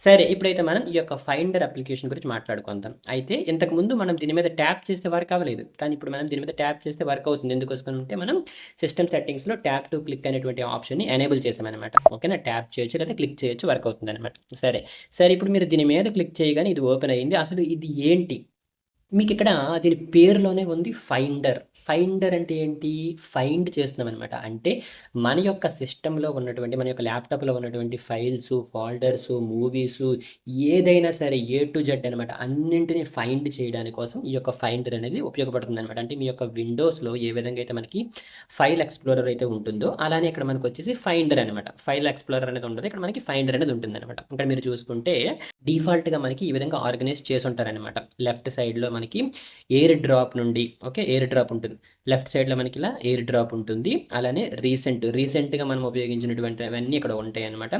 సరే ఇప్పుడైతే మనం ఈ యొక్క ఫైండర్ అప్లికేషన్ గురించి మాట్లాడుకుందాం. అయితే ఇంతకుముందు మనం దీని మీద ట్యాప్ చేస్తే వర్క్ అవ్వలేదు. కానీ ఇప్పుడు మనం దీని మీద ట్యాప్ చేస్తే వర్క్ అవుతుంది. ఎందుకోసం అంటే మనం సిస్టమ్ సెట్టింగ్స్‌లో ట్యాప్ టు క్లిక్ అనేటువంటి ఆప్షన్‌ని ఎనేబుల్ చేసామనమాట. ఓకేనా? ట్యాప్ చేయొచ్చు లేదా క్లిక్ చేయొచ్చు వర్క్ అవుతుందనమాట. సరే. సరే ఇప్పుడు మీరు దీని మీద క్లిక్ చేయగానే ఇది ఓపెన్ అయింది. అసలు ఇది ఏంటి? మీకిక్కడ దీని పేరులోనే ఉంది ఫైండర్. ఫైండర్ అంటే ఏంటి? ఫైండ్ చేస్తున్నామనమాట. అంటే మన యొక్క సిస్టమ్‌లో ఉన్నటువంటి, మన యొక్క ల్యాప్‌టాప్‌లో ఉన్నటువంటి ఫైల్సు, ఫోల్డర్సు, మూవీసు ఏదైనా సరే ఏ టు జెడ్ అనమాట. అన్నింటిని ఫైండ్ చేయడాని కోసం ఈ యొక్క ఫైండర్ అనేది ఉపయోగపడుతుందనమాట. అంటే మీ యొక్క విండోస్‌లో ఏ విధంగా అయితే మనకి ఫైల్ ఎక్స్‌ప్లోరర్ అయితే ఉంటుందో, అలానే ఇక్కడ మనకొచ్చేసి ఫైండర్ అనమాట. ఫైల్ ఎక్స్‌ప్లోరర్ అనేది ఉండదు. ఇక్కడ మనకి ఫైండర్ అనేది ఉంటుందనమాట. ఇక్కడ మీరు చూసుకుంటే డిఫాల్ట్‌గా మనకి ఈ విధంగా ఆర్గనైజ్ చేసుంటారనమాట. లెఫ్ట్ సైడ్‌లో మనకి ఎయిర్ డ్రాప్ నుండి ఎయిర్ డ్రాప్ ఉంటుంది. లెఫ్ట్ సైడ్‌లో మనకి ఇలా ఎయిర్ డ్రాప్ ఉంటుంది. అలానే రీసెంట్‌గా మనం ఉపయోగించినటువంటివన్నీ ఇక్కడ ఉంటాయన్నమాట.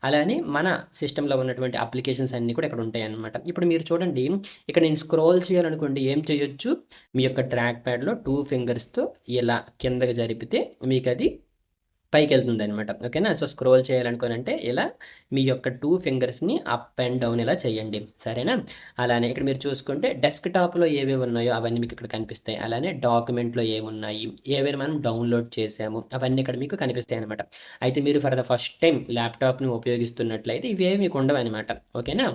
అలానే మన సిస్టమ్‌లో ఉన్నటువంటి అప్లికేషన్స్ అన్నీ కూడా ఇక్కడ ఉంటాయన్నమాట. ఇప్పుడు మీరు చూడండి, ఇక్కడ నేను స్క్రోల్ చేయాలనుకోండి ఏం చేయొచ్చు? మీ యొక్క ట్రాక్ ప్యాడ్‌లో 2 ఫింగర్స్‌తో ఇలా కిందకి జరిపితే మీకది పైకెళ్తుందనమాట. ఓకేనా? సో, స్క్రోల్ చేయాలనుకోనంటే ఇలా మీ యొక్క 2 ఫింగర్స్‌ని అప్ అండ్ డౌన్ ఇలా చేయండి. సరేనా? అలానే ఇక్కడ మీరు చూసుకుంటే డెస్క్‌టాప్‌లో ఏవేవి ఉన్నాయో అవన్నీ మీకు ఇక్కడ కనిపిస్తాయి. అలానే డాక్యుమెంట్‌లో ఏమున్నాయి, ఏవైనా మనం డౌన్‌లోడ్ చేసాము అవన్నీ ఇక్కడ మీకు కనిపిస్తాయనమాట. అయితే మీరు ఫర్ ద ఫస్ట్ టైమ్ ల్యాప్‌టాప్‌ని ఉపయోగిస్తున్నట్లయితే ఇవేవి మీకు ఉండవనమాట. ఓకేనా?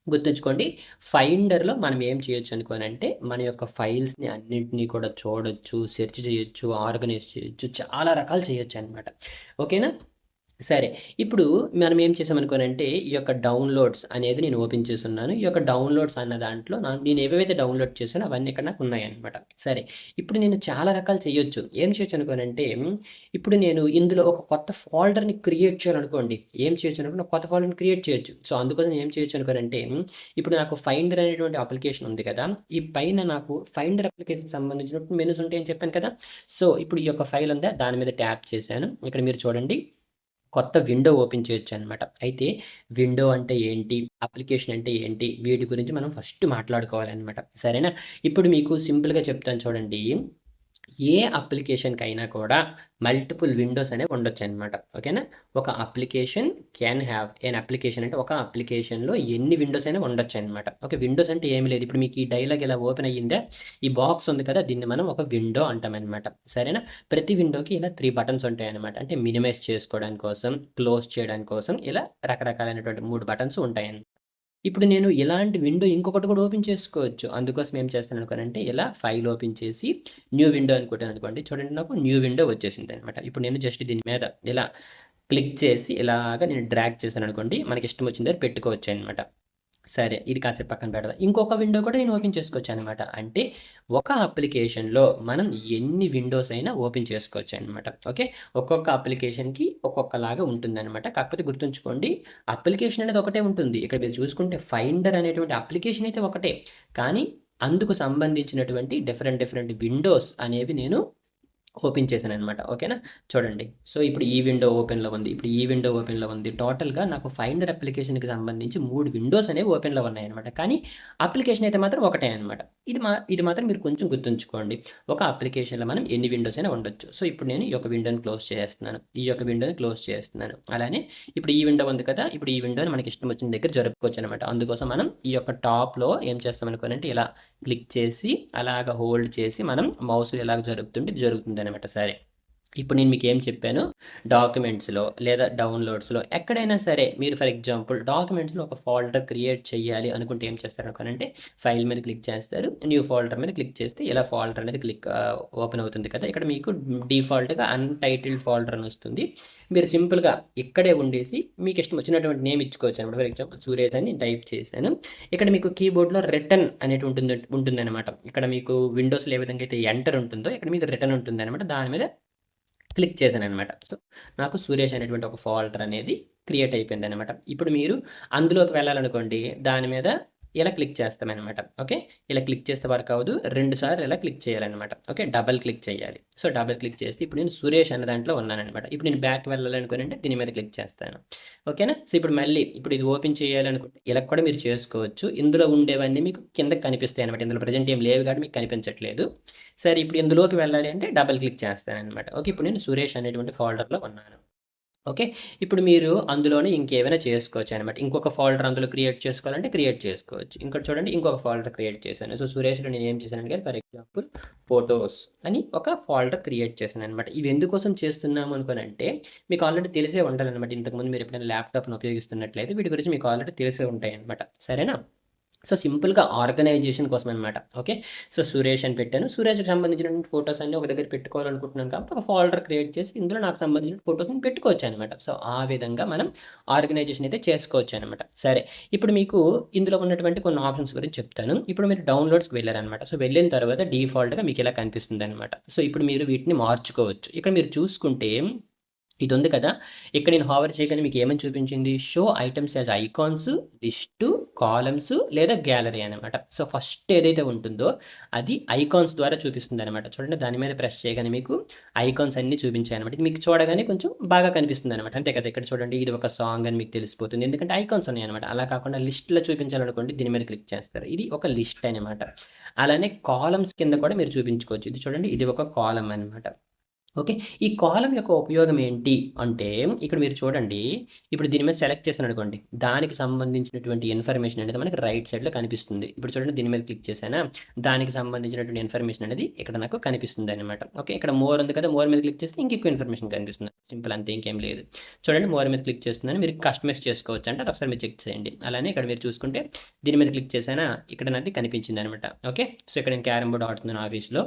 గుర్తుంచుకోండి, ఫైండర్‌లో మనం ఏం చేయొచ్చు అనుకోనంటే, మన యొక్క ఫైల్స్‌ని అన్నింటిని కూడా చూడొచ్చు, సెర్చ్ చేయొచ్చు, ఆర్గనైజ్ చేయొచ్చు, చాలా రకాలు చేయొచ్చనమాట. ఓకేనా? సరే. ఇప్పుడు మనం ఏం చేసామనుకోనంటే, ఈ యొక్క డౌన్‌లోడ్స్ అనేది నేను ఓపెన్ చేసున్నాను. ఈ యొక్క డౌన్‌లోడ్స్ అన్న దాంట్లో నేను ఏవేవైతే డౌన్‌లోడ్ చేశానో అవన్నీ ఇక్కడ నాకు ఉన్నాయన్నమాట. సరే. ఇప్పుడు నేను చాలా రకాలు చేయొచ్చు. ఏం చేయొచ్చు అనుకోనంటే, ఇప్పుడు నేను ఇందులో ఒక కొత్త ఫోల్డర్‌ని క్రియేట్ చేయాలనుకోండి. ఏం చేయొచ్చు అనుకోండి, ఒక కొత్త ఫోల్డర్‌ని క్రియేట్ చేయొచ్చు. సో, అందుకోసం ఏం చేయొచ్చు అనుకోనంటే, ఇప్పుడు నాకు ఫైండర్ అనేటువంటి అప్లికేషన్ ఉంది కదా! ఈ పైన నాకు ఫైండర్ అప్లికేషన్‌కి సంబంధించినటువంటి మెనూస్ ఉంటాయని చెప్పాను కదా! సో, ఇప్పుడు ఈ యొక్క ఫైల్ ఉందా, దాని మీద ట్యాప్ చేశాను. ఇక్కడ మీరు చూడండి, కొత్త విండో ఓపెన్ చేయొచ్చనమాట. అయితే విండో అంటే ఏంటి? అప్లికేషన్ అంటే ఏంటి? వీటి గురించి మనం ఫస్ట్ మాట్లాడుకోవాలనమాట. సరేనా? ఇప్పుడు మీకు సింపుల్‌గా చెప్తాను చూడండి. ఏ అప్లికేషన్‌కైనా కూడా మల్టిపుల్ విండోస్ అనేవి ఉండొచ్చనమాట. ఓకేనా? ఒక అప్లికేషన్ క్యాన్ హ్యావ్ అప్లికేషన్ అంటే ఒక అప్లికేషన్‌లో ఎన్ని విండోస్ అయినా ఉండొచ్చనమాట. ఓకే. విండోస్ అంటే ఏమి లేదు. ఇప్పుడు మీకు ఈ డైలాగ్ ఇలా ఓపెన్ అయ్యిందా? ఈ బాక్స్ ఉంది కదా! దీన్ని మనం ఒక విండో అంటామనమాట. సరేనా? ప్రతి విండోకి ఇలా 3 బటన్స్ ఉంటాయనమాట. అంటే మినిమైజ్ చేసుకోవడానికి కోసం, క్లోజ్ చేయడానికి కోసం ఇలా రకరకాలైనటువంటి 3 బటన్స్ ఉంటాయన్నమాట. ఇప్పుడు నేను ఇలాంటి విండో ఇంకొకటి కూడా ఓపెన్ చేసుకోవచ్చు. అందుకోసం ఏం చేస్తాను అనుకోనంటే, ఇలా ఫైల్ ఓపెన్ చేసి న్యూ విండో అని కొట్టాననుకోండి. చూడండి, నాకు న్యూ విండో వచ్చేసిందనమాట. ఇప్పుడు నేను జస్ట్ దీని మీద ఇలా క్లిక్ చేసి ఇలాగ నేను డ్రాగ్ చేశాననుకోండి, మనకిష్టం వచ్చిన దగ్గర పెట్టుకోవచ్చనమాట. సరే. ఇది కాసేపు పక్కన పెడదాం. ఇంకొక విండో కూడా నేను ఓపెన్ చేసుకోవచ్చనమాట. అంటే ఒక అప్లికేషన్‌లో మనం ఎన్ని విండోస్ అయినా ఓపెన్ చేసుకోవచ్చనమాట. ఓకే. ఒక్కొక్క అప్లికేషన్‌కి ఒక్కొక్కలాగా ఉంటుందనమాట. కాకపోతే గుర్తుంచుకోండి, అప్లికేషన్ అనేది ఒకటే ఉంటుంది. ఇక్కడ మీరు చూసుకుంటే ఫైండర్ అనేటువంటి అప్లికేషన్ అయితే ఒకటే. కానీ అందుకు సంబంధించినటువంటి డిఫరెంట్ విండోస్ అనేవి నేను ఓపెన్ చేశాననమాట. ఓకేనా? చూడండి. సో, ఇప్పుడు ఈ విండో ఓపెన్‌లో ఉంది. ఇప్పుడు ఈ విండో ఓపెన్‌లో ఉంది. టోటల్‌గా నాకు ఫైండర్ అప్లికేషన్‌కి సంబంధించి 3 విండోస్ అనేవి ఓపెన్‌లో ఉన్నాయన్నమాట. కానీ అప్లికేషన్ అయితే మాత్రం ఒకటే అనమాట. ఇది మాత్రం మీరు కొంచెం గుర్తుంచుకోండి. ఒక అప్లికేషన్‌లో మనం ఎన్ని విండోస్ అయినా ఉండొచ్చు. సో, ఇప్పుడు నేను ఈ యొక్క విండోని క్లోజ్ చేసేస్తున్నాను. ఈ యొక్క విండోని క్లోజ్ చేస్తున్నాను. అలానే ఇప్పుడు ఈ విండో ఉంది కదా! ఇప్పుడు ఈ విండోని మనకి ఇష్టం వచ్చిన దగ్గర జరుపుకోవచ్చనమాట. అందుకోసం మనం ఈ యొక్క టాప్‌లో ఏం చేస్తామనుకోనంటే, ఇలా క్లిక్ చేసి అలాగ హోల్డ్ చేసి మనం మౌస్‌ని ఇలాగ జరుపుతుంటే ఇది జరుగుతుందనమాట. సరే. ఇప్పుడు నేను మీకేం చెప్పాను, డాక్యుమెంట్స్‌లో లేదా డౌన్‌లోడ్స్‌లో ఎక్కడైనా సరే మీరు ఫర్ ఎగ్జాంపుల్ డాక్యుమెంట్స్‌లో ఒక ఫోల్డర్ క్రియేట్ చేయాలి అనుకుంటే ఏం చేస్తారనుకోనంటే, ఫైల్ మీద క్లిక్ చేస్తారు. న్యూ ఫోల్డర్ మీద క్లిక్ చేస్తే ఇలా ఫోల్డర్ అనేది ఓపెన్ అవుతుంది కదా! ఇక్కడ మీకు డిఫాల్ట్‌గా అన్‌టైటిల్డ్ ఫోల్డర్ అని వస్తుంది. మీరు సింపుల్‌గా ఇక్కడే ఉండేసి మీకు ఇష్టం వచ్చినటువంటి నేమ్ ఇచ్చుకోవచ్చనమాట. ఫర్ ఎగ్జాంపుల్ సురేష్ అని టైప్ చేశాను. ఇక్కడ మీకు కీబోర్డ్‌లో రిటర్న్ అనేది ఉంటుందనమాట. ఇక్కడ మీకు విండోస్‌లో ఏ విధంగా అయితే ఎంటర్ ఉంటుందో ఇక్కడ మీకు రిటర్న్ ఉంటుందనమాట. దాని మీద క్లిక్ చేశాననమాట. సో, నాకు సురేష్ అనేటువంటి ఒక ఫోల్డర్ అనేది క్రియేట్ అయిపోయిందనమాట. ఇప్పుడు మీరు అందులోకి వెళ్ళాలనుకోండి, దాని మీద ఇలా క్లిక్ చేస్తామనమాట. ఓకే. ఇలా క్లిక్ చేస్తే వర్క్ అవ్వదు. 2 సార్లు ఇలా క్లిక్ చేయాలనమాట. ఓకే. డబుల్ క్లిక్ చేయాలి. సో, డబుల్ క్లిక్ చేస్తే ఇప్పుడు నేను సురేష్ అనే దాంట్లో ఉన్నాననమాట. ఇప్పుడు నేను బ్యాక్ వెళ్ళాలనుకోనంటే దీని మీద క్లిక్ చేస్తాను. ఓకేనా? సో, ఇప్పుడు ఇది ఓపెన్ చేయాలనుకుంటే ఇలా కూడా మీరు చేసుకోవచ్చు. ఇందులో ఉండేవన్నీ మీకు కిందకి కనిపిస్తాయనమాట. ఇందులో ప్రెజెంట్ ఏం లేవు కాబట్టి మీకు కనిపించట్లేదు. సరే, ఇప్పుడు ఇందులోకి వెళ్ళాలి అంటే డబుల్ క్లిక్ చేస్తాననమాట. ఓకే. ఇప్పుడు నేను సురేష్ అనేటువంటి ఫోల్డర్‌లో ఉన్నాను. ఓకే. ఇప్పుడు మీరు అందులోనే ఇంకేమైనా చేసుకోవచ్చనమాట. ఇంకొక ఫోల్డర్ అందులో క్రియేట్ చేసుకోవాలంటే క్రియేట్ చేసుకోవచ్చు. ఇంకోటి చూడండి, ఇంకొక ఫోల్డర్ క్రియేట్ చేశాను. సో, సురేష్‌లో నేనేం చేశానంటే ఫర్ ఎగ్జాంపుల్ ఫోటోస్ అని ఒక ఫోల్డర్ క్రియేట్ చేశాననమాట. ఇవి ఎందుకోసం చేస్తున్నాము అనుకోనంటే, మీకు ఆల్రెడీ తెలిసే ఉండాలనమాట. ఇంతకుముందు మీరు ఎప్పుడైనా ల్యాప్‌టాప్‌ని ఉపయోగిస్తున్నట్లయితే వీటి గురించి మీకు ఆల్రెడీ తెలిసే ఉంటాయనమాట. సరేనా? సో, సింపుల్‌గా ఆర్గనైజేషన్ కోసం అనమాట. ఓకే. సో, సురేష్ అని పెట్టాను. సురేష్‌కి సంబంధించినటువంటి ఫోటోస్ అన్నీ ఒక దగ్గర పెట్టుకోవాలనుకుంటున్నాను కాబట్టి ఒక ఫోల్డర్ క్రియేట్ చేసి ఇందులో నాకు సంబంధించిన ఫోటోస్‌ని పెట్టుకోవచ్చనమాట. సో, ఆ విధంగా మనం ఆర్గనైజేషన్ అయితే చేసుకోవచ్చనమాట. సరే. ఇప్పుడు మీకు ఇందులో ఉన్నటువంటి కొన్ని ఆప్షన్స్ గురించి చెప్తాను. ఇప్పుడు మీరు డౌన్‌లోడ్స్‌కి వెళ్లారనమాట. సో, వెళ్ళిన తర్వాత డిఫాల్ట్‌గా మీకు ఇలా కనిపిస్తుందనమాట. సో, ఇప్పుడు మీరు వీటిని మార్చుకోవచ్చు. ఇక్కడ మీరు చూసుకుంటే ఇది ఉంది కదా! ఇక్కడ నేను హావర్ చేయగానే మీకు ఏమని చూపించింది? Show items as icons, list, columns లేదా గ్యాలరీ అనమాట. సో, ఫస్ట్ ఏదైతే ఉంటుందో అది ఐకాన్స్ ద్వారా చూపిస్తుందనమాట. చూడండి, దాని మీద ప్రెస్ చేయగానే మీకు ఐకాన్స్ అన్నీ చూపించాయనమాట. ఇది మీకు చూడగానే కొంచెం బాగా కనిపిస్తుందనమాట. అంతే కదా! ఇక్కడ చూడండి, ఇది ఒక సాంగ్ అని మీకు తెలిసిపోతుంది. ఎందుకంటే ఐకాన్స్ ఉన్నాయనమాట. అలా కాకుండా లిస్ట్‌లో చూపించాలనుకోండి, దీని మీద క్లిక్ చేస్తారు. ఇది ఒక లిస్ట్ అనమాట. అలానే కాలమ్స్ కింద కూడా మీరు చూపించుకోవచ్చు. ఇది చూడండి, ఇది ఒక కాలమ్ అనమాట. ఓకే. ఈ కాలమ్ యొక్క ఉపయోగం ఏంటి అంటే, ఇక్కడ మీరు చూడండి, ఇప్పుడు దీని మీద సెలెక్ట్ చేశాననుకోండి, దానికి సంబంధించినటువంటి ఇన్ఫర్మేషన్ అనేది మనకి రైట్ సైడ్‌లో కనిపిస్తుంది. ఇప్పుడు చూడండి, దీని మీద క్లిక్ చేశానా, దానికి సంబంధించినటువంటి ఇన్ఫర్మేషన్ అనేది ఇక్కడ నాకు కనిపిస్తుందనమాట. ఓకే. ఇక్కడ మోర్ ఉంది కదా! మోర్ మీద క్లిక్ చేస్తే ఇంకెక్కువ ఇన్ఫర్మేషన్ కనిపిస్తుంది. సింపుల్, అంతే, ఇంకేం లేదు. చూడండి, మోర్ మీద క్లిక్ చేస్తున్నాను. మీరు కస్టమైజ్ చేసుకోవచ్చు అంటే ఒకసారి మీరు చెక్ చేయండి. అలానే ఇక్కడ మీరు చూసుకుంటే దీని మీద క్లిక్ చేశానా, ఇక్కడ నాకు కనిపించిందనమాట. ఓకే. సో, ఇక్కడ నేను క్యారమ్ బోర్డ్ ఆడుతున్నాను ఆఫీస్‌లో.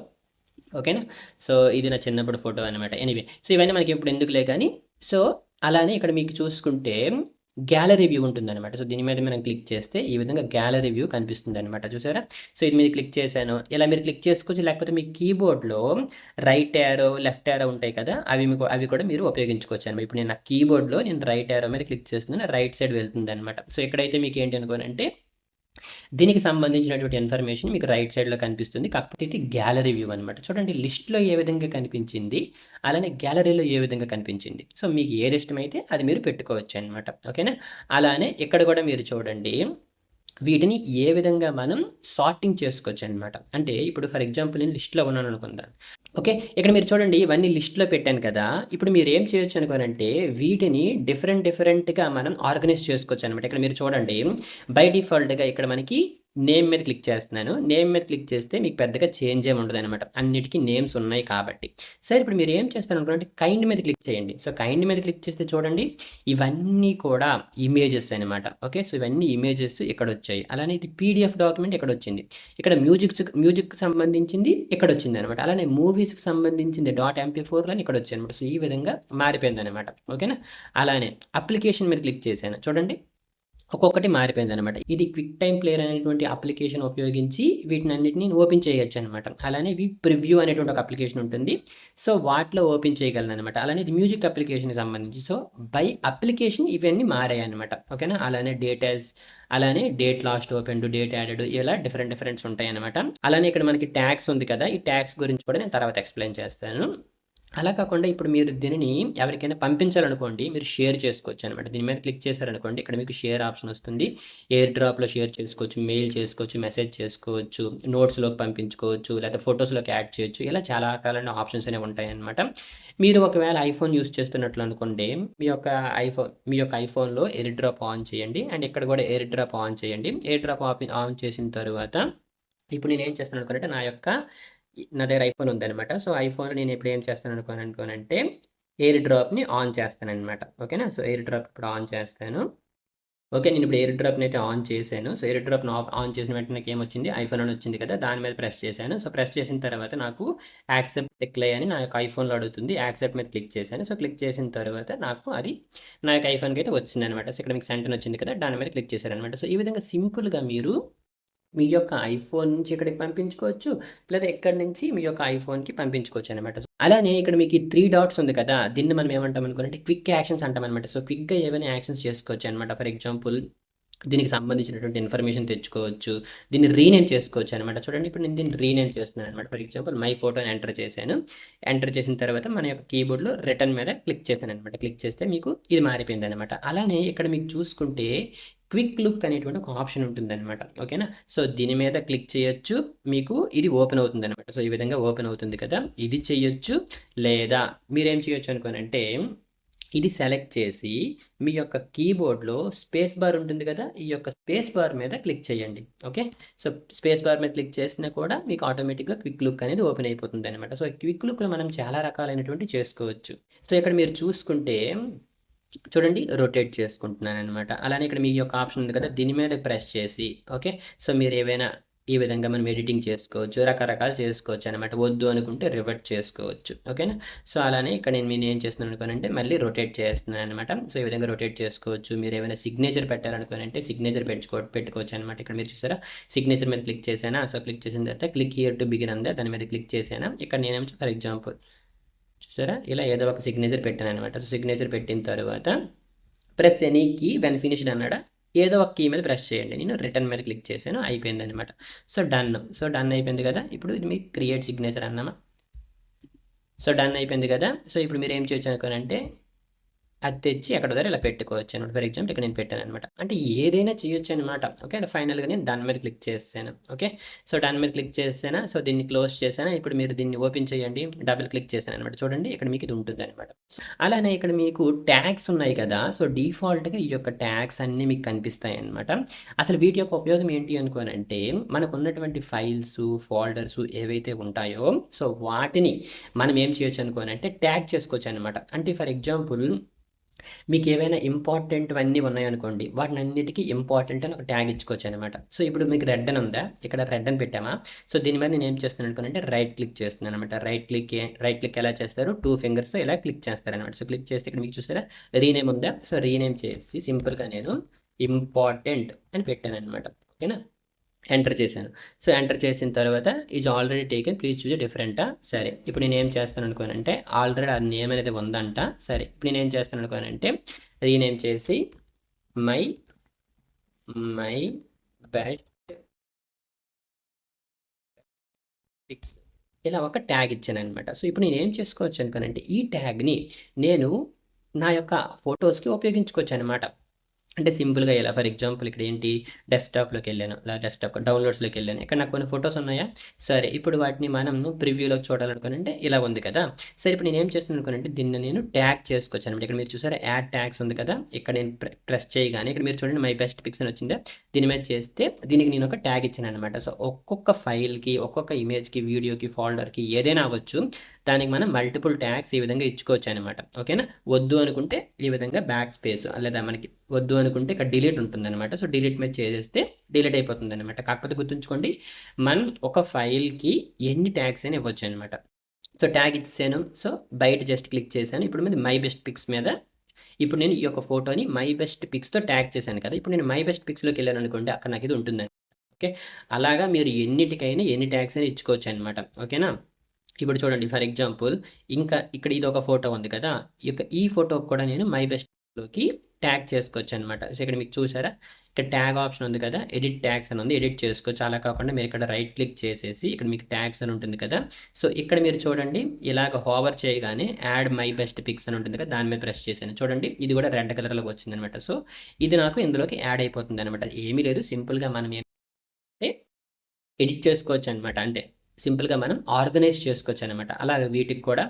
ఓకేనా? సో, ఇది నా చిన్నప్పుడు ఫోటో అనమాట. ఎనీవే, సో, ఇవన్నీ మనకి ఇప్పుడు ఎందుకులే కానీ, సో, అలానే ఇక్కడ మీకు చూసుకుంటే గ్యాలరీ వ్యూ ఉంటుందనమాట. సో, దీని మీద మనం క్లిక్ చేస్తే ఈ విధంగా గ్యాలరీ వ్యూ కనిపిస్తుందనమాట. చూసారా? సో, ఇది మీద క్లిక్ చేశాను. ఇలా మీరు క్లిక్ చేసుకోవచ్చు. లేకపోతే మీ కీబోర్డ్‌లో రైట్ యారో, లెఫ్ట్ యారో ఉంటాయి కదా! అవి కూడా మీరు ఉపయోగించుకోవచ్చు అనమాట. ఇప్పుడు నేను నా కీబోర్డ్‌లో నేను రైట్ యారో మీద క్లిక్ చేస్తున్నాను. రైట్ సైడ్ వెళ్తుందనమాట. సో, ఇక్కడైతే మీకు ఏంటి అనుకోనంటే దీనికి సంబంధించినటువంటి ఇన్ఫర్మేషన్ మీకు రైట్ సైడ్‌లో కనిపిస్తుంది. కాకపోతే ఇది గ్యాలరీ వ్యూ అనమాట. చూడండి, లిస్ట్‌లో ఏ విధంగా కనిపించింది, అలానే గ్యాలరీలో ఏ విధంగా కనిపించింది. సో, మీకు ఏది ఇష్టమైతే అది మీరు పెట్టుకోవచ్చనమాట. ఓకేనా? అలానే ఇక్కడ కూడా మీరు చూడండి, వీటిని ఏ విధంగా మనం సార్టింగ్ చేసుకోవచ్చనమాట. అంటే ఇప్పుడు ఫర్ ఎగ్జాంపుల్ నేను లిస్ట్‌లో ఉన్నాననుకుందాం. ఓకే. ఇక్కడ మీరు చూడండి, ఇవన్నీ లిస్ట్‌లో పెట్టాను కదా! ఇప్పుడు మీరు ఏం చేయొచ్చు అనుకోనంటే, వీటిని డిఫరెంట్‌గా మనం ఆర్గనైజ్ చేసుకోవచ్చనమాట. ఇక్కడ మీరు చూడండి, బై డిఫాల్ట్‌గా ఇక్కడ మనకి నేమ్ మీద క్లిక్ చేస్తున్నాను. నేమ్ మీద క్లిక్ చేస్తే మీకు పెద్దగా చేంజ్ ఏమి ఉండదనమాట. అన్నిటికి నేమ్స్ ఉన్నాయి కాబట్టి. సరే, ఇప్పుడు మీరు ఏం చేస్తారనుకుంటే కైండ్ మీద క్లిక్ చేయండి. సో, కైండ్ మీద క్లిక్ చేస్తే చూడండి, ఇవన్నీ కూడా ఇమేజెస్ అనమాట. ఓకే. సో, ఇవన్నీ ఇమేజెస్ ఇక్కడొచ్చాయి. అలానే ఇది పీడీఎఫ్ డాక్యుమెంట్ ఇక్కడొచ్చింది. ఇక్కడ మ్యూజిక్‌కి సంబంధించింది ఇక్కడొచ్చిందనమాట. అలానే మూవీస్‌కి సంబంధించింది .mp4 అని ఇక్కడొచ్చాయనమాట. సో, ఈ విధంగా మారిపోయిందనమాట. ఓకేనా? అలానే అప్లికేషన్ మీద క్లిక్ చేశాను. చూడండి, ఒక్కొక్కటి మారిపోయిందనమాట. ఇది క్విక్ టైమ్ ప్లేయర్ అనేటువంటి అప్లికేషన్ ఉపయోగించి వీటినన్నిటిని ఓపెన్ చేయొచ్చనమాట. అలానే ప్రివ్యూ అనేటువంటి ఒక అప్లికేషన్ ఉంటుంది. సో, వాటిలో ఓపెన్ చేయగలననమాట. అలానే ఇది మ్యూజిక్ అప్లికేషన్‌కి సంబంధించి. సో, బై అప్లికేషన్ ఇవన్నీ మారాయన్నమాట. ఓకేనా? అలానే అలానే date last opened, date added, ఇలా డిఫరెంట్స్ ఉంటాయన్నమాట. అలానే ఇక్కడ మనకి ట్యాగ్స్ ఉంది కదా! ఈ ట్యాగ్స్ గురించి కూడా నేను తర్వాత ఎక్స్‌ప్లెయిన్ చేస్తాను. అలా కాకుండా ఇప్పుడు మీరు దీనిని ఎవరికైనా పంపించాలనుకోండి, మీరు షేర్ చేసుకోవచ్చు అనమాట. దీని మీద క్లిక్ చేశారనుకోండి, ఇక్కడ మీకు షేర్ ఆప్షన్ వస్తుంది. ఎయిర్ డ్రాప్‌లో షేర్ చేసుకోవచ్చు, మెయిల్ చేసుకోవచ్చు, మెసేజ్ చేసుకోవచ్చు, నోట్స్‌లోకి పంపించుకోవచ్చు, లేకపోతే ఫోటోస్‌లోకి యాడ్ చేయొచ్చు. ఇలా చాలా రకాలైన ఆప్షన్స్ అనేవి ఉంటాయన్నమాట. మీరు ఒకవేళ ఐఫోన్ యూజ్ చేస్తున్నట్లు అనుకోండి, మీ యొక్క ఐఫోన్‌లో ఎయిర్ డ్రాప్ ఆన్ చేయండి. అండ్ ఇక్కడ కూడా ఎయిర్ డ్రాప్ ఆన్ చేయండి. ఎయిర్ డ్రాప్ ఆన్ చేసిన తరువాత ఇప్పుడు నేనేం చేస్తున్నాను అనుకోనంటే, నా దగ్గర ఐఫోన్ ఉందనమాట. సో, ఐఫోన్‌లో నేను ఇప్పుడు ఏం చేస్తాను అనుకోనంటే, ఎయిర్ డ్రాప్‌ని ఆన్ చేస్తాననమాట. ఓకేనా? సో, ఎయిర్ డ్రాప్ ఇప్పుడు ఆన్ చేస్తాను. ఓకే. నేను ఇప్పుడు ఎయిర్ డ్రాప్‌ని అయితే ఆన్ చేశాను. సో, ఎయిర్ డ్రాప్‌ని ఆన్ చేసిన వెంటనే నాకేమొచ్చింది, ఐఫోన్ అని వచ్చింది కదా! దాని మీద ప్రెస్ చేశాను. సో, ప్రెస్ చేసిన తర్వాత నాకు యాక్సెప్ట్ డిక్లై అని నా యొక్క ఐఫోన్‌లో అడుగుతుంది. యాక్సెప్ట్ మీద క్లిక్ చేశాను. సో, క్లిక్ చేసిన తర్వాత నాకు అది నా యొక్క ఐఫోన్‌కి అయితే వచ్చిందనమాట. సో, ఇక్కడ మీకు సెండ్ అని వచ్చింది కదా! దాని మీద క్లిక్ చేశారనమాట. సో, ఈ విధంగా సింపుల్‌గా మీరు మీ యొక్క ఐఫోన్ నుంచి ఇక్కడికి పంపించుకోవచ్చు. లేదా ఇక్కడి నుంచి మీ యొక్క ఐఫోన్‌కి పంపించుకోవచ్చనమాట. అలానే ఇక్కడ మీకు ఈ 3 డాట్స్ ఉంది కదా! దీన్ని మనం ఏమంటాం అనుకోనంటే క్విక్ యాక్షన్స్ అంటామనమాట. సో, క్విక్‌గా ఏవైనా యాక్షన్స్ చేసుకోవచ్చనమాట. ఫర్ ఎగ్జాంపుల్ దీనికి సంబంధించినటువంటి ఇన్ఫర్మేషన్ తెచ్చుకోవచ్చు. దీన్ని రీనేమ్ చేసుకోవచ్చనమాట. చూడండి, ఇప్పుడు నేను దీన్ని రీనేమ్ చేస్తున్నాననమాట. ఫర్ ఎగ్జాంపుల్ మై ఫోటో అని ఎంటర్ చేశాను. ఎంటర్ చేసిన తర్వాత మన యొక్క కీబోర్డ్‌లో రిటర్న్ మీద క్లిక్ చేశాననమాట. క్లిక్ చేస్తే మీకు ఇది మారిపోయిందనమాట. అలానే ఇక్కడ మీకు చూసుకుంటే క్విక్ లుక్ అనేటువంటి ఒక ఆప్షన్ ఉంటుందనమాట. ఓకేనా? సో, దీని మీద క్లిక్ చేయొచ్చు. మీకు ఇది ఓపెన్ అవుతుందనమాట. సో, ఈ విధంగా ఓపెన్ అవుతుంది కదా! ఇది చేయొచ్చు. లేదా మీరేం చేయొచ్చు అనుకోనంటే, ఇది సెలెక్ట్ చేసి మీ యొక్క కీబోర్డ్లో స్పేస్ బార్ ఉంటుంది కదా, ఈ యొక్క స్పేస్ బార్ మీద క్లిక్ చేయండి. ఓకే, సో స్పేస్ బార్ మీద క్లిక్ చేసినా కూడా మీకు ఆటోమేటిక్గా క్విక్ లుక్ అనేది ఓపెన్ అయిపోతుంది అనమాట. సో క్విక్ లుక్లో మనం చాలా రకాలైనటువంటి చేసుకోవచ్చు. సో ఇక్కడ మీరు చూసుకుంటే చూడండి, రొటేట్ చేసుకుంటున్నాను అనమాట. అలానే ఇక్కడ మీ యొక్క ఆప్షన్ ఉంది కదా, దీని మీద ప్రెస్ చేసి ఓకే, సో మీరు ఏవైనా ఈ విధంగా మనం ఎడిటింగ్ చేసుకోవచ్చు, రకరకాలు చేసుకోవచ్చు అనమాట. వద్దు అనుకుంటే రివర్ట్ చేసుకోవచ్చు. ఓకేనా, సో అలానే ఇక్కడ నేను ఏం చేస్తున్నాను అనుకోనంటే మళ్ళీ రొటేట్ చేస్తున్నాను అనమాట. సో ఈ విధంగా రొటేట్ చేసుకోవచ్చు. మీరు ఏమైనా సిగ్నేచర్ పెట్టాలనుకోనంటే సిగ్నేచర్ పెట్టుకోవచ్చు అనమాట. ఇక్కడ మీరు చూసారా, సిగ్నేచర్ మీద క్లిక్ చేశానా, సో క్లిక్ చేసిన తర్వాత క్లిక్ హియర్ టు బిగిన్ అందా, దాని మీద క్లిక్ చేశానా. ఇక్కడ నేనేమో ఫర్ ఎగ్జాంపుల్ చూసారా, ఇలా ఏదో ఒక సిగ్నేచర్ పెట్టాను అనమాట. సో సిగ్నేచర్ పెట్టిన తర్వాత press any key when finished అన్నాడా, ఏదో ఒక కీ మీద ప్రెస్ చేయండి. నేను రిటర్న్ మీద క్లిక్ చేశాను, అయిపోయింది అనమాట. సో డన్ అయిపోయింది కదా. ఇప్పుడు ఇది మీకు క్రియేట్ సిగ్నేచర్ అన్నామా, సో డన్ అయిపోయింది కదా. సో ఇప్పుడు మీరు ఏం చేయొచ్చు అనుకోనంటే అది తెచ్చి అక్కడ దగ్గర ఇలా పెట్టుకోవచ్చు అనమాట. ఫర్ ఎగ్జాంపుల్ ఇక్కడ నేను పెట్టాను అనమాట. అంటే ఏదైనా చేయొచ్చు అనమాట. ఓకే, ఫైనల్గా నేను డన్ మీద క్లిక్ చేస్తాను. ఓకే, సో డన్ మీద క్లిక్ చేసాను. సో దీన్ని క్లోజ్ చేశాను. ఇప్పుడు మీరు దీన్ని ఓపెన్ చేయండి, డబుల్ క్లిక్ చేశాను అనమాట. చూడండి, ఇక్కడ మీకు ఇది ఉంటుంది అనమాట. అలానే ఇక్కడ మీకు ట్యాగ్స్ ఉన్నాయి కదా, సో డిఫాల్ట్గా ఈ యొక్క ట్యాగ్స్ అన్నీ మీకు కనిపిస్తాయి అనమాట. అసలు వీటి యొక్క ఉపయోగం ఏంటి అనుకోనంటే, మనకు ఉన్నటువంటి ఫైల్స్ ఫోల్డర్స్ ఏవైతే ఉంటాయో సో వాటిని మనం ఏం చేయొచ్చు అనుకోనంటే ట్యాగ్ చేసుకోవచ్చు అనమాట. అంటే ఫర్ ఎగ్జాంపుల్ మీకు ఏవైనా ఇంపార్టెంట్ అన్నీ ఉన్నాయనుకోండి, వాటిని అన్నిటికీ ఇంపార్టెంట్ అని ఒక ట్యాగ్ ఇచ్చుకోవచ్చు అనమాట. సో ఇప్పుడు మీకు రెడ్ అని ఉందా, ఇక్కడ రెడ్ అని పెట్టామా, సో దీని మీద నేను ఏం చేస్తున్నాను అనుకోనంటే రైట్ క్లిక్ చేస్తున్నాను అనమాట. రైట్ క్లిక్ ఎలా చేస్తారు, 2 ఫింగర్స్తో ఇలా క్లిక్ చేస్తారనమాట. సో క్లిక్ చేస్తే ఇక్కడ మీకు చూసారా రీనేమ్ ఉందా, సో రీనేమ్ చేసి సింపుల్గా నేను ఇంపార్టెంట్ అని పెట్టాను అనమాట. ఓకేనా, ఎంటర్ చేశాను. సో ఎంటర్ చేసిన తర్వాత is already taken, please choose డిఫరెంటా. సరే, ఇప్పుడు నేను ఏం చేస్తాను అనుకోనంటే ఆల్రెడీ ఆ నేమ్ అనేది ఉందంట. సరే, ఇప్పుడు నేను ఏం చేస్తాను అనుకోనంటే రీనేమ్ చేసి మై బెస్ట్ పిక్స్ ఇలా ఒక ట్యాగ్ ఇచ్చాను అనమాట. సో ఇప్పుడు నేను ఏం చేసుకోవచ్చు అనుకోనంటే ఈ ట్యాగ్ని నేను నా యొక్క ఫొటోస్కి ఉపయోగించుకోవచ్చు అనమాట. అంటే సింపుల్గా ఇలా ఫర్ ఎగ్జాంపుల్ ఇక్కడ ఏంటి డెస్క్టాప్లోకి వెళ్ళాను, ఇలా డెస్క్టాప్ డౌన్లోడ్స్లోకి వెళ్ళాను. ఇక్కడ నాకు కొన్ని ఫొటోస్ ఉన్నాయా, సరే ఇప్పుడు వాటిని మనం ప్రివ్యూలో చూడాలనుకోనంటే ఇలా ఉంది కదా. సరే ఇప్పుడు నేను ఏం చేస్తున్నాను అనుకోనంటే దీన్ని నేను ట్యాగ్ చేసుకోవచ్చు అనమాట. ఇక్కడ మీరు చూసారా యాడ్ ట్యాగ్స్ ఉంది కదా, ఇక్కడ నేను ప్రెస్ చేయగానే ఇక్కడ మీరు చూడండి మై బెస్ట్ పిక్స్ అని వచ్చిందా, దీని మీద చేస్తే దీనికి నేను ఒక ట్యాగ్ ఇచ్చాను అనమాట. సో ఒక్కొక్క ఫైల్కి, ఒక్కొక్క ఇమేజ్కి, వీడియోకి, ఫోల్డర్కి ఏదైనా అవ్వచ్చు, దానికి మనం మల్టిపుల్ ట్యాగ్స్ ఈ విధంగా ఇచ్చుకోవచ్చు అనమాట. ఓకేనా, వద్దు అనుకుంటే ఈ విధంగా బ్యాక్ స్పేస్, లేదా మనకి వద్దు అనుకుంటే ఇక్కడ డిలీట్ ఉంటుంది అనమాట. సో డిలీట్ మీద చేసేస్తే డిలీట్ అయిపోతుంది అనమాట. కాకపోతే గుర్తుంచుకోండి, మనం ఒక ఫైల్కి ఎన్ని ట్యాగ్స్ అయినా ఇవ్వచ్చు అనమాట. సో ట్యాగ్ ఇచ్చాను, సో బయట జస్ట్ క్లిక్ చేశాను. ఇప్పుడు మీద మై బెస్ట్ పిక్స్ మీద ఇప్పుడు నేను ఈ యొక్క ఫోటోని మై బెస్ట్ పిక్స్తో ట్యాగ్ చేశాను కదా. ఇప్పుడు నేను మై బెస్ట్ పిక్స్లోకి వెళ్ళాను అనుకోండి, అక్కడ నాకు ఇది ఉంటుందని. ఓకే, అలాగా మీరు ఎన్నిటికైనా ఎన్ని ట్యాగ్స్ అయినా ఇచ్చుకోవచ్చు అనమాట. ఓకేనా, ఇప్పుడు చూడండి ఫర్ ఎగ్జాంపుల్ ఇంకా ఇక్కడ ఇది ఒక ఫోటో ఉంది కదా, ఈ ఫోటోకి కూడా నేను మై బెస్ట్లోకి ట్యాగ్ చేసుకోవచ్చు అనమాట. సో ఇక్కడ మీకు చూసారా, ఇక్కడ ట్యాగ్ ఆప్షన్ ఉంది కదా, ఎడిట్ ట్యాగ్స్ అని ఉంది, ఎడిట్ చేసుకోవచ్చు. అలా కాకుండా మీరు ఇక్కడ రైట్ క్లిక్ చేసేసి ఇక్కడ మీకు ట్యాగ్స్ అని ఉంటుంది కదా, సో ఇక్కడ మీరు చూడండి ఇలాగ హోవర్ చేయగానే యాడ్ మై బెస్ట్ పిక్స్ అని ఉంటుంది కదా, దాని మీద ప్రెస్ చేశాను. చూడండి ఇది కూడా రెడ్ కలర్లోకి వచ్చింది అనమాట. సో ఇది నాకు ఇందులోకి యాడ్ అయిపోతుంది అనమాట. ఏమీ లేదు, సింపుల్గా మనం ఏమంటే ఎడిట్ చేసుకోవచ్చు అనమాట. అంటే సింపుల్గా మనం ఆర్గనైజ్ చేసుకోవచ్చు అనమాట. అలాగే వీటికి కూడా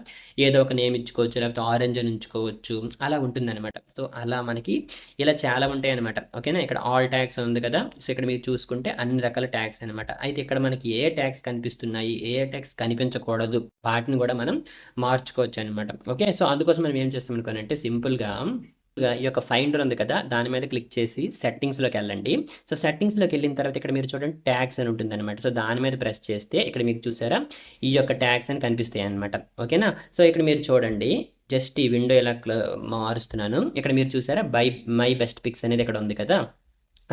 ఏదో ఒక నేమ్ ఇచ్చుకోవచ్చు, లేకపోతే ఆరెంజ్ అని ఉంచుకోవచ్చు, అలా ఉంటుందన్నమాట. సో అలా మనకి ఇలా చాలా ఉంటాయి అనమాట. ఓకేనా, ఇక్కడ ఆల్ ట్యాగ్స్ ఉంది కదా, సో ఇక్కడ మీరు చూసుకుంటే అన్ని రకాల ట్యాగ్స్ అనమాట. అయితే ఇక్కడ మనకి ఏ ట్యాగ్స్ కనిపిస్తున్నాయి, ఏ ట్యాగ్స్ కనిపించకూడదు, వాటిని కూడా మనం మార్చుకోవచ్చు అనమాట. ఓకే, సో అందుకోసం మనం ఏం చేస్తాం అనుకోనంటే సింపుల్గా ఈ యొక్క ఫైండర్ ఉంది కదా, దాని మీద క్లిక్ చేసి సెట్టింగ్స్లోకి వెళ్ళండి. సో సెట్టింగ్స్లోకి వెళ్ళిన తర్వాత ఇక్కడ మీరు చూడండి ట్యాగ్స్ అని ఉంటుంది అనమాట. సో దాని మీద ప్రెస్ చేస్తే ఇక్కడ మీకు చూసారా ఈ యొక్క ట్యాగ్స్ అని కనిపిస్తాయి అనమాట. ఓకేనా, సో ఇక్కడ మీరు చూడండి జస్ట్ ఈ విండో ఇలా మారుస్తున్నాను. ఇక్కడ మీరు చూసారా మై బెస్ట్ పిక్స్ అనేది ఇక్కడ ఉంది కదా,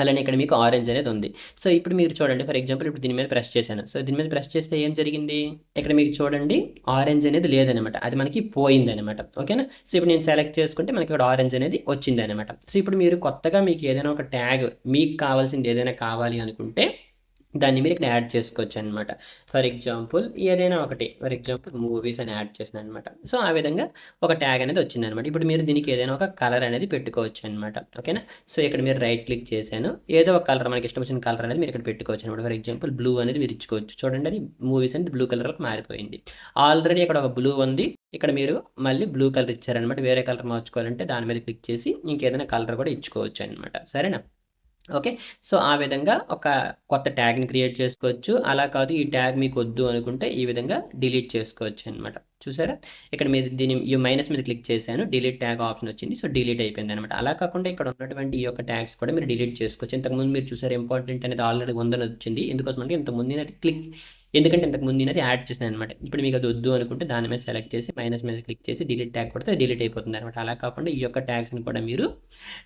అలానే ఇక్కడ మీకు ఆరెంజ్ అనేది ఉంది. సో ఇప్పుడు మీరు చూడండి ఫర్ ఎగ్జాంపుల్ ఇప్పుడు దీని మీద ప్రెస్ చేశాను. సో దీని మీద ప్రెస్ చేస్తే ఏం జరిగింది, ఇక్కడ మీకు చూడండి ఆరెంజ్ అనేది లేదనమాట, అది మనకి పోయింది అనమాట. ఓకేనా, సో ఇప్పుడు నేను సెలెక్ట్ చేసుకుంటే మనకి ఇక్కడ ఆరెంజ్ అనేది వచ్చింది అనమాట. సో ఇప్పుడు మీరు కొత్తగా మీకు ఏదైనా ఒక ట్యాగ్ మీకు కావాల్సింది ఏదైనా కావాలి అనుకుంటే దాన్ని మీరు ఇక్కడ యాడ్ చేసుకోవచ్చు అనమాట. ఫర్ ఎగ్జాంపుల్ ఏదైనా ఒకటి, ఫర్ ఎగ్జాంపుల్ మూవీస్ అని యాడ్ చేసిన అనమాట. సో ఆ విధంగా ఒక ట్యాగ్ అనేది వచ్చిందనమాట. ఇప్పుడు మీరు దీనికి ఏదైనా ఒక కలర్ అనేది పెట్టుకోవచ్చు అనమాట. ఓకేనా. సో ఇక్కడ మీరు రైట్ క్లిక్ చేశాను, ఏదో ఒక కలర్ మనకి ఇష్టం వచ్చిన కలర్ అనేది మీరు ఇక్కడ పెట్టుకోవచ్చు అనమాట. ఫర్ ఎగ్జాంపుల్ బ్లూ అనేది మీరు ఇచ్చుకోవచ్చు. చూడండి అది మూవీస్ అనేది బ్లూ కలర్కి మారిపోయింది. ఆల్రెడీ ఇక్కడ ఒక బ్లూ ఉంది, ఇక్కడ మీరు మళ్ళీ బ్లూ కలర్ ఇచ్చారనమాట. వేరే కలర్ మార్చుకోవాలంటే దాని మీద క్లిక్ చేసి ఇంకేదైనా కలర్ కూడా ఇచ్చుకోవచ్చు అనమాట. సరేనా. ఓకే. సో ఆ విధంగా ఒక కొత్త ట్యాగ్ని క్రియేట్ చేసుకోవచ్చు. అలా కాదు ఈ ట్యాగ్ మీకు వద్దు అనుకుంటే ఈ విధంగా డిలీట్ చేసుకోవచ్చు అనమాట. చూసారా, ఇక్కడ మీరు దీని ఈ మైనస్ మీద క్లిక్ చేశాను, డిలీట్ ట్యాగ్ ఆప్షన్ వచ్చింది. సో డిలీట్ అయిపోయింది అనమాట. అలా కాకుండా ఇక్కడ ఉన్నటువంటి ఈ యొక్క ట్యాగ్స్ కూడా మీరు డిలీట్ చేసుకోవచ్చు. ఇంతకుముందు మీరు చూసారు ఇంపార్టెంట్ అనేది ఆల్రెడీ ఉందని వచ్చింది. ఎందుకోసం అంటే ఇంతకుముందు అది క్లిక్, ఎందుకంటే ఇంతకుముందు నేను అది యాడ్ చేశాను అనమాట. ఇప్పుడు మీకు అది వద్దు అనుకుంటే దాని మీద సెలెక్ట్ చేసి మైనస్ మీద క్లిక్ చేసి డిలీట్ ట్యాగ్ కొడితే డిలీట్ అయిపోతుంది అనమాట. అలా కాకుండా ఈ యొక్క ట్యాగ్స్ని కూడా మీరు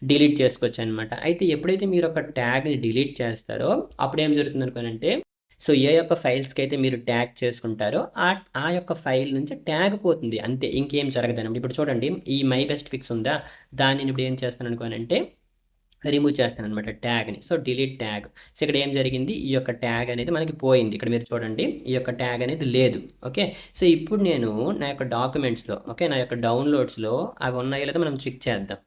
డిలీట్ చేసుకోవచ్చు అనమాట. అయితే ఎప్పుడైతే మీరు ఒక ట్యాగ్ని డిలీట్ చేస్తారో అప్పుడు ఏం జరుగుతుంది అనుకోనంటే, సో ఏ యొక్క ఫైల్స్కి అయితే మీరు ట్యాగ్ చేసుకుంటారో ఆ యొక్క ఫైల్ నుంచి ట్యాగ్ పోతుంది అంతే, ఇంకేం జరగదు అనమాట. ఇప్పుడు చూడండి ఈ మై బెస్ట్ పిక్స్ ఉందా, దానిని ఇప్పుడు ఏం చేస్తాను అనుకోనంటే రిమూవ్ చేస్తాను అనమాట ట్యాగ్ని. So delete tag. సో ఇక్కడ ఏం జరిగింది, ఈ యొక్క ట్యాగ్ అనేది మనకి పోయింది. ఇక్కడ మీరు చూడండి ఈ యొక్క ట్యాగ్ అనేది లేదు. ఓకే. సో ఇప్పుడు నేను నా యొక్క డాక్యుమెంట్స్లో, ఓకే, నా యొక్క డౌన్లోడ్స్లో అవి ఉన్నాయో లేదో మనం చెక్ చేద్దాం.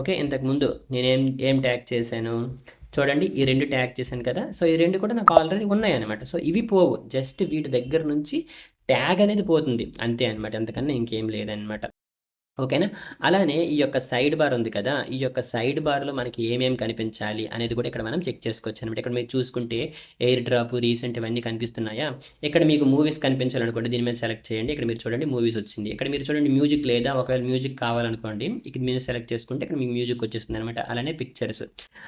ఓకే. ఇంతకుముందు నేను ఏం ట్యాగ్ చేశాను చూడండి, ఈ 2 ట్యాగ్ చేశాను కదా. సో ఈ 2 కూడా నాకు ఆల్రెడీ ఉన్నాయన్నమాట. సో ఇవి పోవు, జస్ట్ వీటి దగ్గర నుంచి ట్యాగ్ అనేది పోతుంది అంతే అనమాట, అంతకన్నా ఇంకేం లేదనమాట. ఓకేనా. అలానే ఈ యొక్క సైడ్ బార్ ఉంది కదా, ఈ యొక్క సైడ్ బార్లో మనకి ఏమేమి కనిపించాలి అనేది కూడా ఇక్కడ మనం చెక్ చేసుకోవచ్చు అనమాట. ఇక్కడ మీరు చూసుకుంటే ఎయిర్ డ్రాప్, రీసెంట్ ఇవన్నీ కనిపిస్తున్నాయా. ఇక్కడ మీకు మూవీస్ కనిపించాలనుకోండి దీని మీద సెలెక్ట్ చేయండి. ఇక్కడ మీరు చూడండి మూవీస్ వచ్చింది. ఇక్కడ మీరు చూడండి మ్యూజిక్ లేదా, ఒకవేళ మ్యూజిక్ కావాలనుకోండి ఇక్కడ మీరు సెలెక్ట్ చేసుకుంటే ఇక్కడ మీకు మ్యూజిక్ వచ్చేస్తుంది అనమాట. అలానే పిక్చర్స్.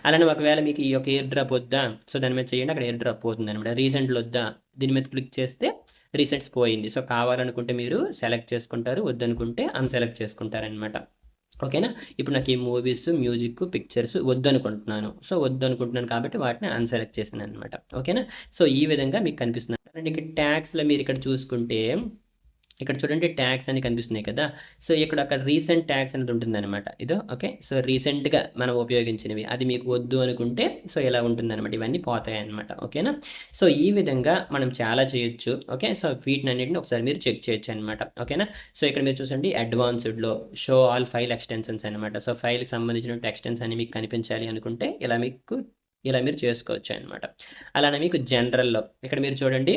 అలానే ఒకవేళ మీకు ఈ యొక్క ఎయిర్ డ్రాప్ వద్దా, సో దాని మీద చేయండి, అక్కడ ఎయిర్ డ్రాప్ పోతుంది అనమాట. రీసెంట్లో వద్దా, దీని మీద క్లిక్ చేస్తే రీసెంట్స్ పోయింది. సో కావాలనుకుంటే మీరు సెలెక్ట్ చేసుకుంటారు, వద్దనుకుంటే అన్సెలెక్ట్ చేసుకుంటారనమాట. ఓకేనా. ఇప్పుడు నాకు ఈ మూవీస్, మ్యూజిక్, పిక్చర్స్ వద్దనుకుంటున్నాను. సో వద్దనుకుంటున్నాను కాబట్టి వాటిని అన్సెలెక్ట్ చేసినాను అనమాట. ఓకేనా. సో ఈ విధంగా మీకు కనిపిస్తుంది. ఇక్కడ ట్యాగ్స్లో మీరు ఇక్కడ చూసుకుంటే ఇక్కడ చూడండి ట్యాగ్స్ అని కనిపిస్తున్నాయి కదా. సో ఇక్కడ అక్కడ రీసెంట్ ట్యాగ్స్ అనేది ఉంటుందన్నమాట. ఇదో ఓకే. సో రీసెంట్గా మనం ఉపయోగించినవి అది మీకు వద్దు అనుకుంటే సో ఇలా ఉంటుందన్నమాట, ఇవన్నీ పోతాయి అనమాట. ఓకేనా. సో ఈ విధంగా మనం చాలా చేయొచ్చు. ఓకే. సో వీటిని అన్నింటిని ఒకసారి మీరు చెక్ చేయొచ్చు అనమాట. ఓకేనా. సో ఇక్కడ మీరు చూసండి అడ్వాన్స్డ్లో షో ఆల్ ఫైల్ ఎక్స్టెన్షన్స్ అనమాట. సో ఫైల్కి సంబంధించిన ఎక్స్టెన్స్ అని మీకు కనిపించాలి అనుకుంటే ఇలా మీరు చేసుకోవచ్చు అనమాట. అలానే మీకు జనరల్లో ఇక్కడ మీరు చూడండి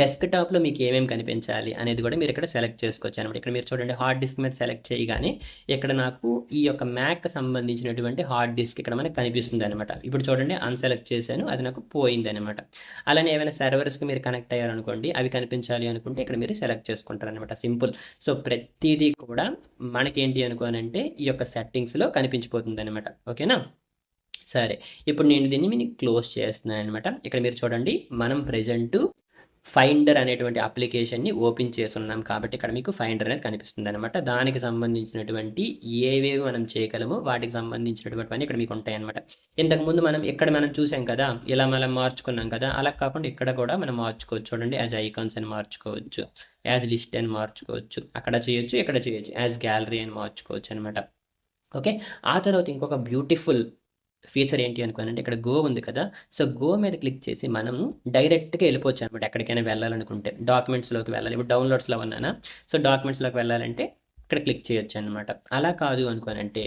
డెస్క్టాప్లో మీకు ఏమేమి కనిపించాలి అనేది కూడా మీరు ఇక్కడ సెలెక్ట్ చేసుకోవచ్చు అనమాట. ఇక్కడ మీరు చూడండి హార్డ్ డిస్క్ మీద సెలెక్ట్ చేయగానే ఇక్కడ నాకు ఈ యొక్క మ్యాక్ సంబంధించినటువంటి హార్డ్ డిస్క్ ఇక్కడ మనకు కనిపిస్తుంది అనమాట. ఇప్పుడు చూడండి అన్సెలెక్ట్ చేశాను, అది నాకు పోయింది అనమాట. అలానే ఏమైనా సర్వర్స్కి మీరు కనెక్ట్ అయ్యారనుకోండి, అవి కనిపించాలి అనుకుంటే ఇక్కడ మీరు సెలెక్ట్ చేసుకుంటారు అనమాట. సింపుల్. సో ప్రతిదీ కూడా మనకేంటి అనుకోనంటే ఈ యొక్క సెట్టింగ్స్లో కనిపించిపోతుంది అనమాట. ఓకేనా. సరే, ఇప్పుడు నేను దీన్ని మీకు క్లోజ్ చేస్తున్నాను అనమాట. ఇక్కడ మీరు చూడండి మనం ప్రెజెంట్ ఫైండర్ అనేటువంటి అప్లికేషన్ని ఓపెన్ చేసి ఉన్నాం కాబట్టి ఇక్కడ మీకు ఫైండర్ అనేది కనిపిస్తుంది అనమాట. దానికి సంబంధించినటువంటి ఏవేవి మనం చేయగలమో వాటికి సంబంధించినటువంటి ఇక్కడ మీకు ఉంటాయి అనమాట. ఇంతకుముందు మనం చూసాం కదా, ఇలా మనం మార్చుకున్నాం కదా, అలా కాకుండా ఇక్కడ కూడా మనం మార్చుకోవచ్చు. చూడండి యాజ్ ఐకాన్స్ అని మార్చుకోవచ్చు, యాజ్ లిస్ట్ అని మార్చుకోవచ్చు, అక్కడ చేయొచ్చు, ఇక్కడ చేయొచ్చు, యాజ్ గ్యాలరీ అని మార్చుకోవచ్చు అనమాట. ఓకే. ఆ తర్వాత ఇంకొక బ్యూటిఫుల్ ఫీచర్ ఏంటి అనుకోనంటే ఇక్కడ గో ఉంది కదా. సో గో మీద క్లిక్ చేసి మనం డైరెక్ట్గా వెళ్ళిపోవచ్చు అనమాట. ఎక్కడికైనా వెళ్ళాలనుకుంటే డాక్యుమెంట్స్లోకి వెళ్ళాలి. ఇప్పుడు డౌన్లోడ్స్లో ఉన్నానా, సో డాక్యుమెంట్స్లోకి వెళ్ళాలంటే ఇక్కడ క్లిక్ చేయొచ్చు అనమాట. అలా కాదు అనుకోనంటే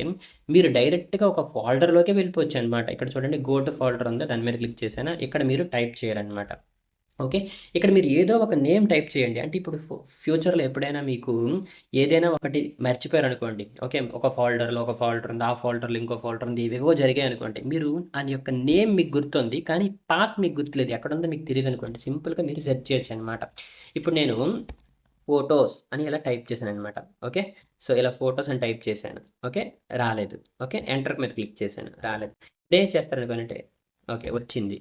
మీరు డైరెక్ట్గా ఒక ఫోల్డర్లోకి వెళ్ళిపోవచ్చు అనమాట. ఇక్కడ చూడండి గో టు ఫోల్డర్ ఉందో దాని మీద క్లిక్ చేసానా, ఇక్కడ మీరు టైప్ చేయాలన్నమాట. ఓకే. ఇక్కడ మీరు ఏదో ఒక నేమ్ టైప్ చేయండి. అంటే ఇప్పుడు ఫ్యూచర్లో ఎప్పుడైనా మీకు ఏదైనా ఒకటి మర్చిపోయారనుకోండి, ఓకే, ఒక ఫోల్డర్ ఉంది, ఆ ఫోల్డర్లో ఇంకో ఫోల్డర్ ఉంది, ఇవేవో జరిగాయి అనుకోండి, మీరు దాని యొక్క నేమ్ మీకు గుర్తుంది కానీ పాత్ మీకు గుర్తులేదు, ఎక్కడ ఉందో మీకు తెలియదు అనుకోండి, సింపుల్గా మీరు సెర్చ్ చేయొచ్చు అనమాట. ఇప్పుడు నేను ఫొటోస్ అని ఇలా టైప్ చేశాను అనమాట. ఓకే. సో ఇలా ఫొటోస్ అని టైప్ చేశాను, ఓకే, రాలేదు. ఓకే, ఎంటర్ మీద క్లిక్ చేశాను, రాలేదు. ఏం చేస్తారనుకోనంటే ఓకే వచ్చింది.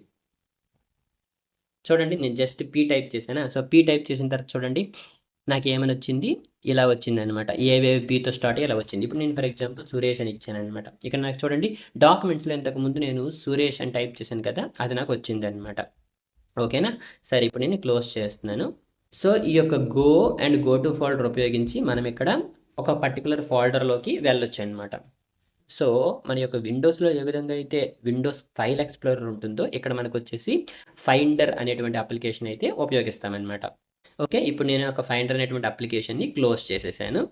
చూడండి నేను జస్ట్ పీ టైప్ చేశానా. సో పీ టైప్ చేసిన తర్వాత చూడండి నాకు ఏమని వచ్చింది, ఇలా వచ్చింది అనమాట. ఏవేవి పీతో స్టార్ట్ ఇలా వచ్చింది. ఇప్పుడు నేను ఫర్ ఎగ్జాంపుల్ సురేష్ అని ఇచ్చాను అనమాట. ఇక్కడ నాకు చూడండి డాక్యుమెంట్స్లో ఇంతకుముందు నేను సురేష్ అని టైప్ చేశాను కదా, అది నాకు వచ్చింది అనమాట. ఓకేనా. సరే, ఇప్పుడు నేను క్లోజ్ చేస్తున్నాను. సో ఈ యొక్క go and go to folder ఉపయోగించి మనం ఇక్కడ ఒక పర్టికులర్ ఫోల్డర్లోకి వెళ్ళొచ్చు అనమాట. సో, మన యొక్క విండోస్‌లో ఏ విధంగా అయితే విండోస్ ఫైల్ ఎక్స్‌ప్లోరర్ ఉంటుందో, ఇక్కడ మనకొచ్చేసి ఫైండర్ అనేటువంటి అప్లికేషన్ అయితే ఉపయోగిస్తామనమాట. ఓకే. ఇప్పుడు నేను ఒక ఫైండర్ అనేటువంటి అప్లికేషన్‌ని క్లోజ్ చేసేసాను.